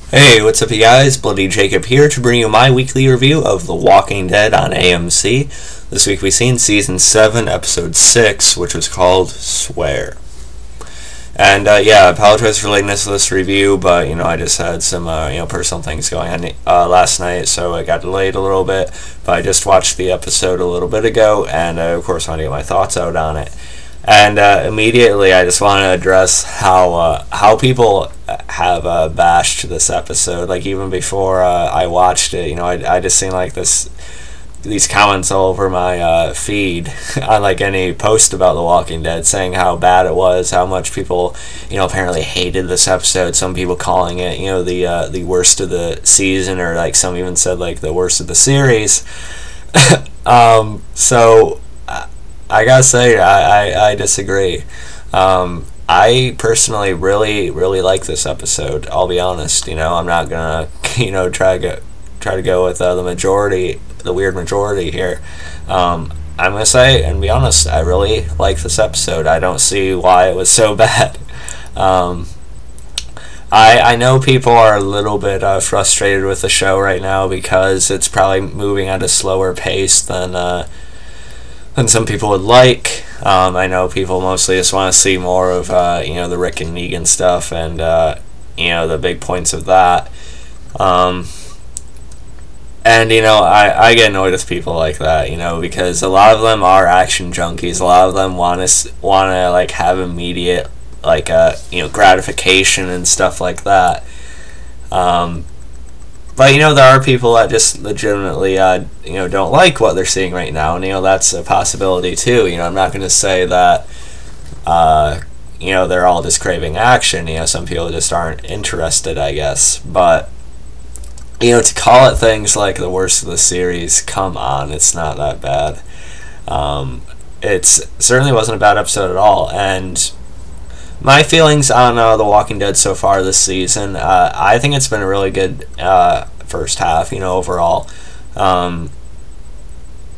Hey, what's up you guys? Bloody Jacob here to bring you my weekly review of The Walking Dead on AMC. This week we've seen Season 7, Episode 6, which was called Swear. And yeah, I apologize for lateness of this review, but I just had some personal things going on last night, so it got delayed a little bit. But I just watched the episode a little bit ago, and of course I want to get my thoughts out on it. And immediately, I just want to address how people have bashed this episode. Like even before I watched it, I just seen like these comments all over my feed on like any post about The Walking Dead, saying how bad it was, how much people apparently hated this episode. Some people calling it the worst of the season, or like some even said like the worst of the series. So. I gotta say, I disagree. I personally really like this episode. I'll be honest. I'm not gonna try to go with the majority, the weird majority here. I'm gonna say and be honest. I really like this episode. I don't see why it was so bad. I know people are a little bit frustrated with the show right now because it's probably moving at a slower pace than some people would like. I know people mostly just want to see more of the Rick and Negan stuff and the big points of that. And I get annoyed with people like that, because a lot of them are action junkies. A lot of them want to like have immediate gratification and stuff like that. But there are people that just legitimately don't like what they're seeing right now, and that's a possibility too. I'm not going to say that they're all just craving action. Some people just aren't interested, I guess. But to call it things like the worst of the series, come on, it's not that bad. It certainly wasn't a bad episode at all, and my feelings on The Walking Dead so far this season, I think it's been a really good first half, overall. And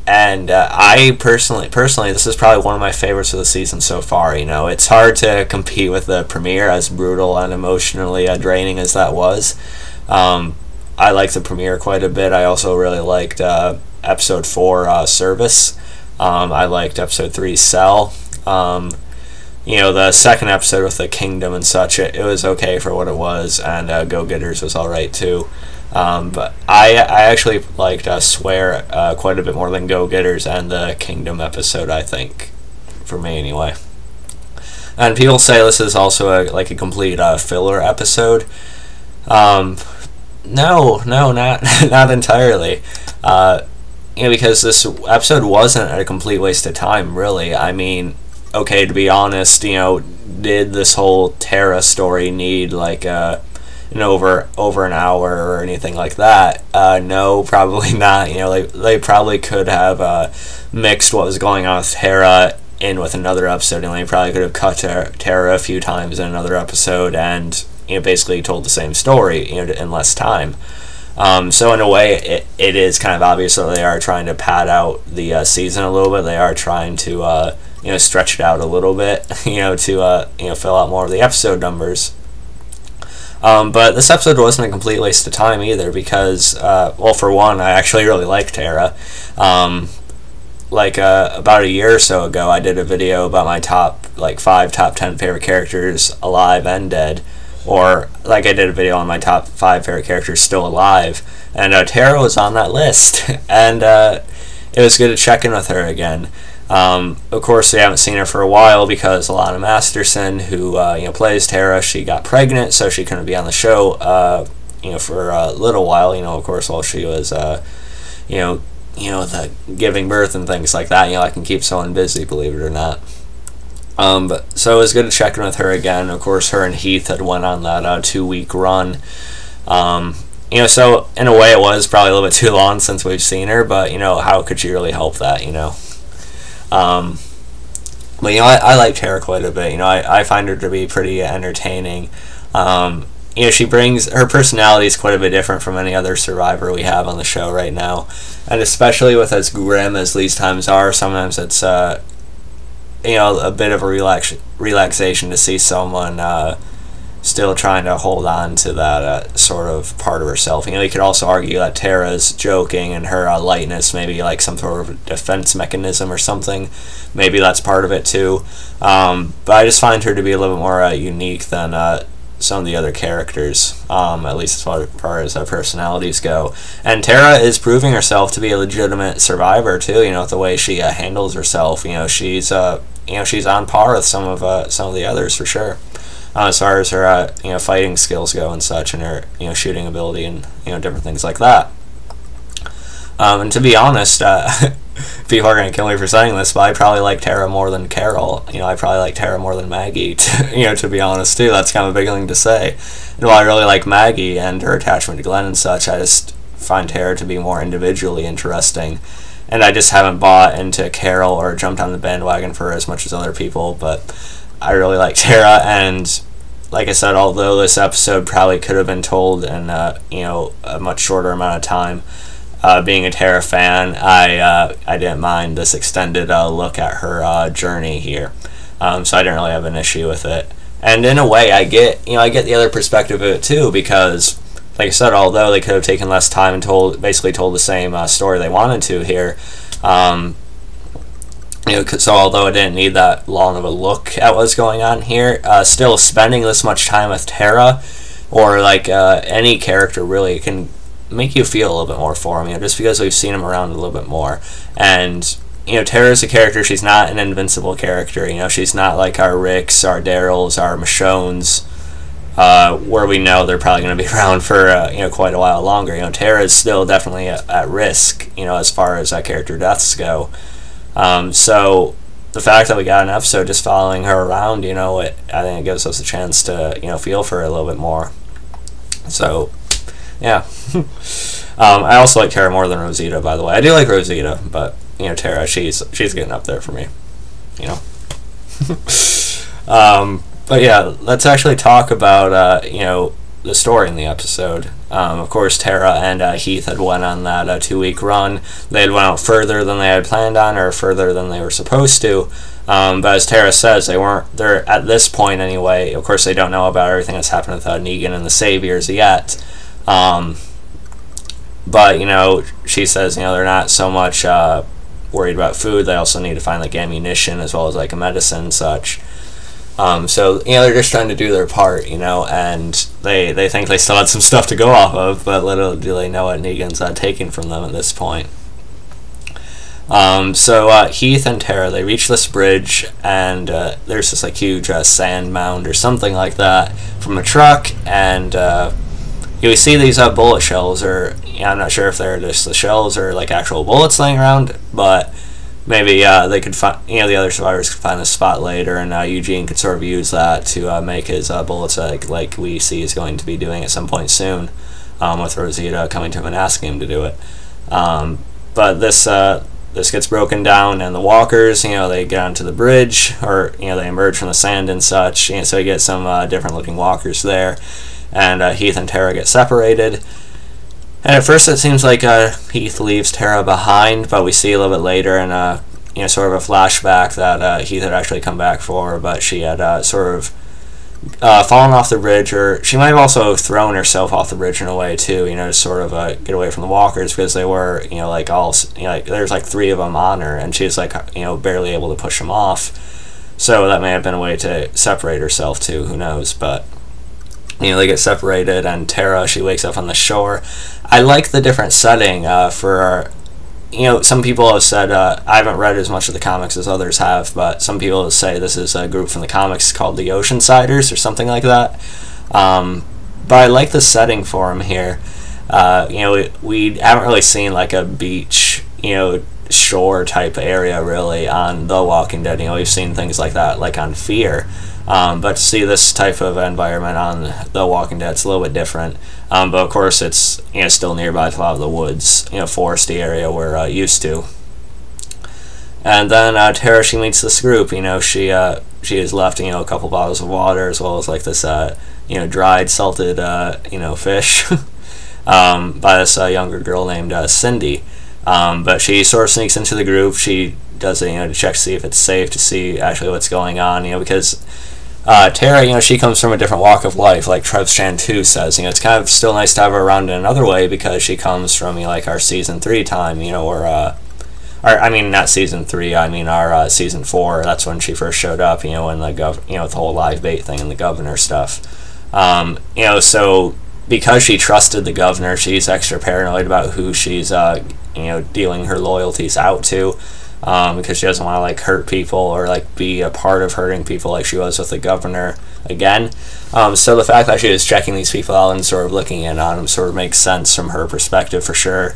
I personally, this is probably one of my favorites of the season so far. It's hard to compete with the premiere, as brutal and emotionally draining as that was. I liked the premiere quite a bit. I also really liked Episode 4, Service. I liked Episode 3, Cell. The second episode with the Kingdom and such, it was okay for what it was, and Go-Getters was alright too. But I actually liked Swear quite a bit more than Go-Getters and the Kingdom episode, I think, for me anyway. And people say this is also a complete filler episode. No, not entirely. Because this episode wasn't a complete waste of time, really. I mean, okay, to be honest, did this whole Tara story need like over an hour or anything like that? No, probably not. They probably could have mixed what was going on with Tara in with another episode, and they probably could have cut Tara a few times in another episode and basically told the same story in less time. So in a way, it is kind of obvious that they are trying to pad out the season a little bit. They are trying to stretch it out a little bit, to fill out more of the episode numbers. But this episode wasn't a complete waste of time either, because, well, for one, I actually really like Tara. About a year or so ago, I did a video about my top 10 favorite characters alive and dead. Or, I did a video on my top 5 favorite characters still alive. And Tara was on that list. And it was good to check in with her again. Of course, we haven't seen her for a while because Alana Masterson, who plays Tara, she got pregnant, so she couldn't be on the show for a little while. Of course, while she was the giving birth and things like that. I can keep someone busy, believe it or not. So it was good to check in with her again. Of course, her and Heath had went on that 2-week run. So in a way, it was probably a little bit too long since we've seen her, but how could she really help that? But I like Tara quite a bit. I find her to be pretty entertaining. She brings, her personality is quite a bit different from any other survivor we have on the show right now, and especially with as grim as these times are, sometimes it's a bit of a relaxation to see someone still trying to hold on to that sort of part of herself. You know, you could also argue that Tara's joking and her lightness maybe like some sort of defense mechanism or something. Maybe that's part of it too. But I just find her to be a little bit more unique than some of the other characters, at least as far as personalities go. And Tara is proving herself to be a legitimate survivor too. You know, with the way she handles herself. You know, she's on par with some of the others for sure. As far as her fighting skills go and such, and her shooting ability and different things like that. And to be honest, people are gonna kill me for saying this, but I probably like Tara more than Carol. You know, I probably like Tara more than Maggie. To be honest too, that's kind of a big thing to say. And while I really like Maggie and her attachment to Glenn and such, I just find Tara to be more individually interesting. And I just haven't bought into Carol or jumped on the bandwagon for her as much as other people, but I really like Tara, and like I said, although this episode probably could have been told in a much shorter amount of time, being a Tara fan, I didn't mind this extended look at her journey here, so I didn't really have an issue with it. And in a way, I get the other perspective of it too, because like I said, although they could have taken less time and basically told the same story they wanted to here. So although I didn't need that long of a look at what's going on here, still spending this much time with Tara, or like any character really, can make you feel a little bit more for him, just because we've seen him around a little bit more. And Tara's a character, she's not an invincible character, she's not like our Ricks, our Daryls, our Michonnes, where we know they're probably going to be around for quite a while longer. Tara is still definitely at risk, as far as character deaths go. So the fact that we got an episode just following her around, I think it gives us a chance to, feel for her a little bit more. So, yeah. I also like Tara more than Rosita, by the way. I do like Rosita, but, Tara, she's getting up there for me, But yeah, let's actually talk about, the story in the episode. Of course, Tara and Heath had went on that 2-week run. They had went out further than they had planned on, or further than they were supposed to. But as Tara says, they're at this point anyway. Of course, they don't know about everything that's happened with Negan and the Saviors yet. But she says they're not so much worried about food. They also need to find like ammunition as well as like a medicine and such. So they're just trying to do their part, and they think they still had some stuff to go off of, but little do they know what Negan's taking from them at this point. So Heath and Tara, they reach this bridge, and there's this like huge sand mound or something like that from a truck, and you see these bullet shells, or I'm not sure if they're just the shells or like actual bullets laying around, but maybe they could find, the other survivors could find this spot later, and Eugene could sort of use that to make his bullets like we see he's going to be doing at some point soon, with Rosita coming to him and asking him to do it. But this gets broken down, and the walkers, they get onto the bridge, or they emerge from the sand and such, so you get some different looking walkers there, and Heath and Tara get separated. And at first it seems like Heath leaves Tara behind, but we see a little bit later in sort of a flashback that Heath had actually come back for her, but she had sort of fallen off the bridge, or she might have also thrown herself off the bridge in a way too, to sort of get away from the walkers, because they were, like all, like there's like 3 of them on her, and she's like, barely able to push them off. So that may have been a way to separate herself too, who knows, but they get separated, and Tara, she wakes up on the shore. I like the different setting for, some people have said, I haven't read as much of the comics as others have, but some people say this is a group from the comics called the Oceansiders or something like that. But I like the setting for them here. We haven't really seen like a beach, shore type area really on The Walking Dead. We've seen things like that like on Fear. But to see this type of environment on The Walking Dead, it's a little bit different. But of course, it's still nearby a lot of the woods, foresty area we're used to. And then Tara, she meets this group. She has left a couple bottles of water, as well as like this dried salted fish by this younger girl named Cindy. But she sort of sneaks into the group. She does it to check to see if it's safe, to see actually what's going on. Because Tara, she comes from a different walk of life, like Trev Shantu says. It's kind of still nice to have her around in another way because she comes from, like, our Season 3 time, I mean, not Season 3, I mean our Season 4. That's when she first showed up, when with the whole live bait thing and the governor stuff. So because she trusted the governor, she's extra paranoid about who she's, dealing her loyalties out to. Because she doesn't want to, like, hurt people or, like, be a part of hurting people like she was with the governor again. So the fact that she is checking these people out and sort of looking in on them sort of makes sense from her perspective for sure.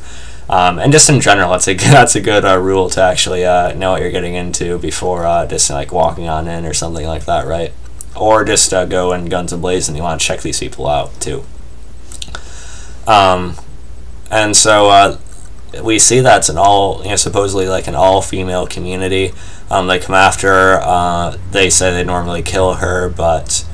And just in general, that's a good rule to actually know what you're getting into before just, like, walking on in or something like that, right? Or just go in guns a-blazing. You want to check these people out, too. And so... we see that's an all, supposedly like an all-female community. They come after her. They say they normally kill her, but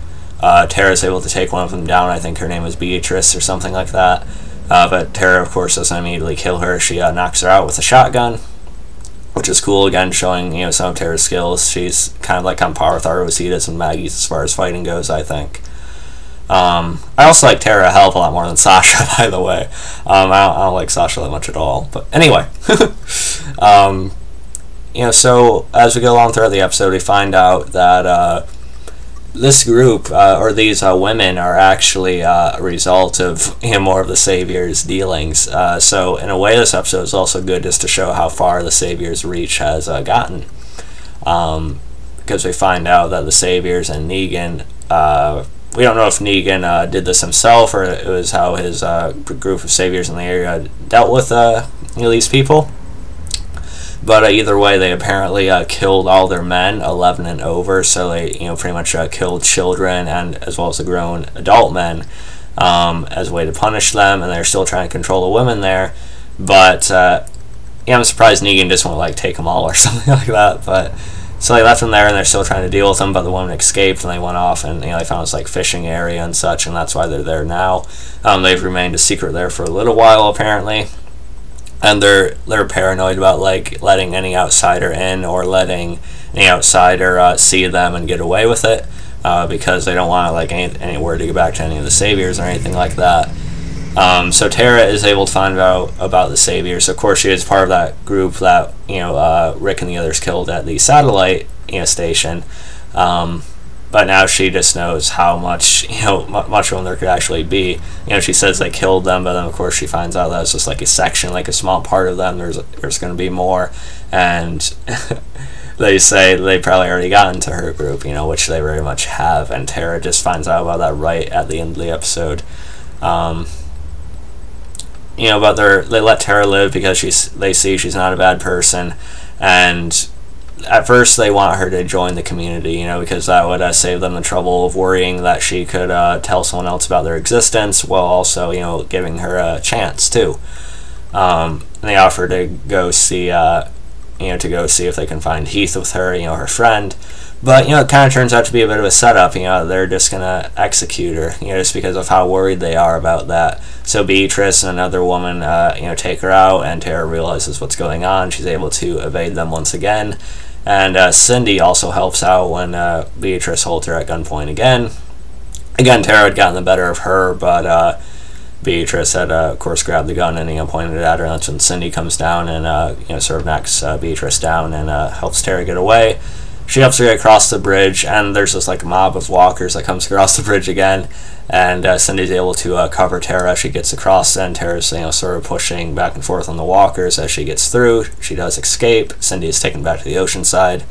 Tara's able to take one of them down. I think her name was Beatrice or something like that. But Tara, of course, doesn't immediately kill her. She knocks her out with a shotgun, which is cool. Again, showing some of Tara's skills. She's kind of like on par with our Rositas and Maggie's as far as fighting goes, I think. I also like Tara a hell of a lot more than Sasha, by the way. I don't like Sasha that much at all. But anyway, so as we go along throughout the episode, we find out that this group, or these women, are actually a result of more of the Saviors' dealings. So in a way, this episode is also good just to show how far the Saviors' reach has gotten. Because we find out that the Saviors and Negan... we don't know if Negan did this himself or it was how his group of saviors in the area dealt with these people. But either way, they apparently killed all their men, 11 and over, so they pretty much killed children and as well as the grown adult men as a way to punish them, and they're still trying to control the women there. But I'm surprised Negan just won't like take them all or something like that. But so they left them there, and they're still trying to deal with them, but the woman escaped, and they went off, and they found this like fishing area and such, and that's why they're there now. They've remained a secret there for a little while, apparently, and they're paranoid about like letting any outsider in or letting any outsider see them and get away with it, because they don't want like any word to get back to any of the Saviors or anything like that. So Tara is able to find out about the Saviors. Of course, she is part of that group that Rick and the others killed at the satellite station. But now she just knows how much much of them there could actually be. She says they killed them, but then of course she finds out that it's just like a section, like a small part of them. There's going to be more, and they say they probably already got into her group, which they very much have. And Tara just finds out about that right at the end of the episode. But they let Tara live because they see she's not a bad person, and at first they want her to join the community, because that would save them the trouble of worrying that she could tell someone else about their existence, while also giving her a chance too. And they offer to go see if they can find Heath with her, her friend. But, it kind of turns out to be a bit of a setup. They're just going to execute her, just because of how worried they are about that. So Beatrice and another woman, take her out, and Tara realizes what's going on. She's able to evade them once again. And Cindy also helps out when Beatrice holds her at gunpoint again. Again, Tara had gotten the better of her, but Beatrice had, of course, grabbed the gun and pointed it at her. And that's when Cindy comes down and, sort of knocks Beatrice down and helps Tara get away. She helps her get across the bridge, and there's this like mob of walkers that comes across the bridge again, and Cindy's able to cover Tara as she gets across, and Tara's sort of pushing back and forth on the walkers as she gets through. She does escape. Cindy is taken back to the ocean side.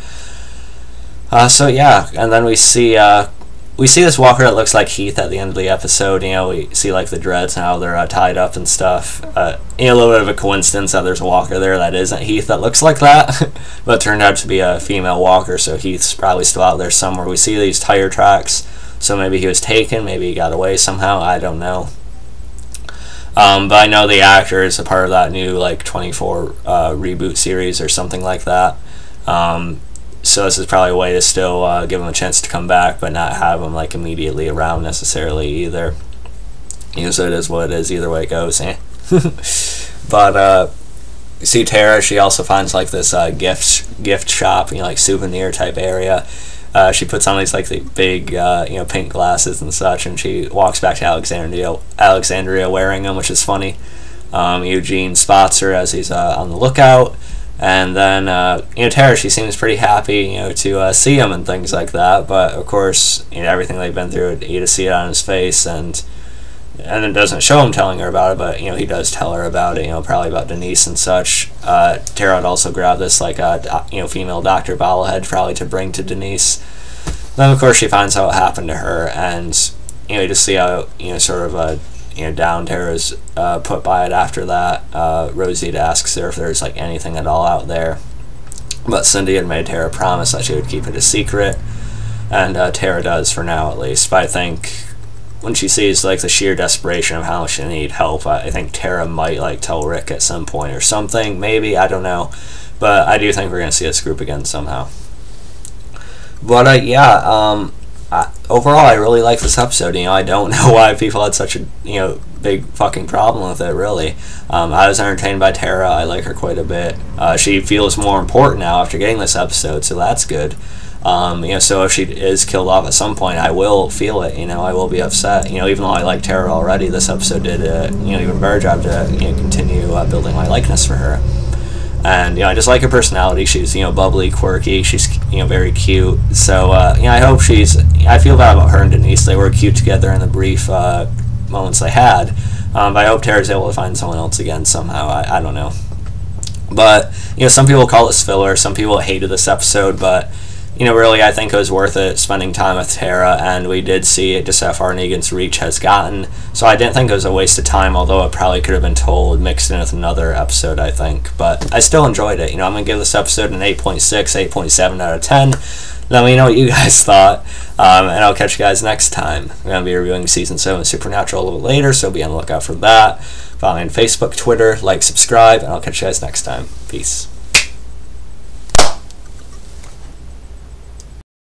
So yeah, and then we see this walker that looks like Heath at the end of the episode. We see like the dreads and how they're tied up and stuff. A little bit of a coincidence that there's a walker there that isn't Heath that looks like that, but it turned out to be a female walker, so Heath's probably still out there somewhere. We see these tire tracks, so maybe he was taken, maybe he got away somehow, I don't know. But I know the actor is a part of that new like 24 reboot series or something like that. So this is probably a way to still give him a chance to come back, but not have him like immediately around necessarily either. So it is what it is. Either way it goes. But you see Tara. She also finds like this gift shop, like souvenir type area, She puts on these like the big pink glasses and such, and she walks back to Alexandria wearing them, which is funny. Eugene spots her as he's on the lookout, and then Tara, she seems pretty happy to see him and things like that, but of course everything they've been through, you just see it on his face, and it doesn't show him telling her about it, but he does tell her about it, probably about Denise and such. Tara would also grab this like female Dr. Bobblehead probably to bring to Denise. Then of course she finds out what happened to her, and you just see how sort of down Tara's put by it after that. Rosita asks her if there's like anything at all out there, but Cindy had made Tara promise that she would keep it a secret, and Tara does for now at least. But I think when she sees like the sheer desperation of how much she need help, I think Tara might like tell Rick at some point or something, maybe, I don't know, but I do think we're gonna see this group again somehow. But overall I really like this episode. I don't know why people had such a big fucking problem with it, really. I was entertained by Tara. I like her quite a bit. She feels more important now after getting this episode, so that's good. So if she is killed off at some point, I will feel it. I will be upset. Even though I like Tara already, this episode did even better job to continue building my likeness for her. And I just like her personality. She's bubbly, quirky. She's very cute. So I hope I feel bad about her and Denise. They were cute together in the brief moments they had. But I hope Tara's able to find someone else again somehow. I don't know. But some people call this filler. Some people hated this episode, but really, I think it was worth it spending time with Tara, and we did see just how far Negan's reach has gotten, so I didn't think it was a waste of time, although it probably could have been told mixed in with another episode, I think. But I still enjoyed it. I'm going to give this episode an 8.6, 8.7 out of 10. Let me know what you guys thought, and I'll catch you guys next time. I'm going to be reviewing Season 7 of Supernatural a little bit later, so be on the lookout for that. Follow me on Facebook, Twitter, like, subscribe, and I'll catch you guys next time. Peace.